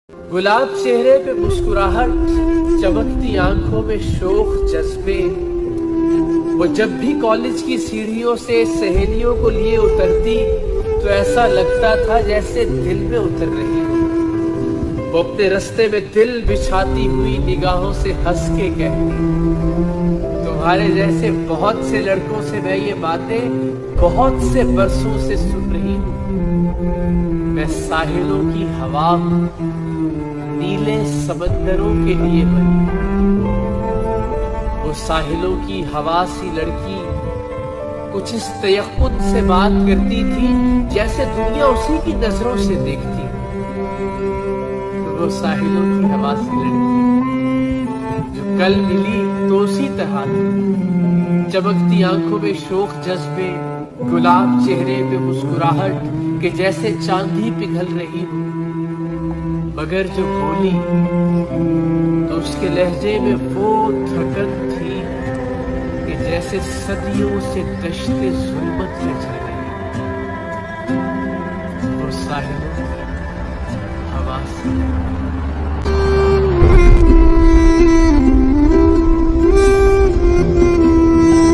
गुलाब चेहरे पे मुस्कुराहट, चमकती आंखों में शोख जज्बे। वो जब भी कॉलेज की सीढ़ियों से सहेलियों को लिए उतरती तो ऐसा लगता था जैसे दिल में उतर रही हो। वो अपने रास्ते में दिल बिछाती हुई निगाहों से हंस के कहती, तुम्हारे जैसे बहुत से लड़कों से मैं ये बातें बहुत से बरसों से सुन रही हूँ। मैं साहिलों की हवा हूँ, नीले समंदरों के लिए बनी। वो साहिलों की हवा सी लड़की कुछ इस तयक्कुन से बात करती थी जैसे दुनिया उसी की नजरों से देखती। वो साहिलों की हवा सी लड़की जो कल मिली तो उसी तरह थी, चमकती आंखों में शोख जज्बे, गुलाब चेहरे पे मुस्कुराहट कि जैसे चांदी पिघल रही हो। मगर जो बोली तो उसके लहजे में वो धड़कन थी कि जैसे सदियों से दश्ते जुल्मत में चल रही। वो साहिलों की हवा से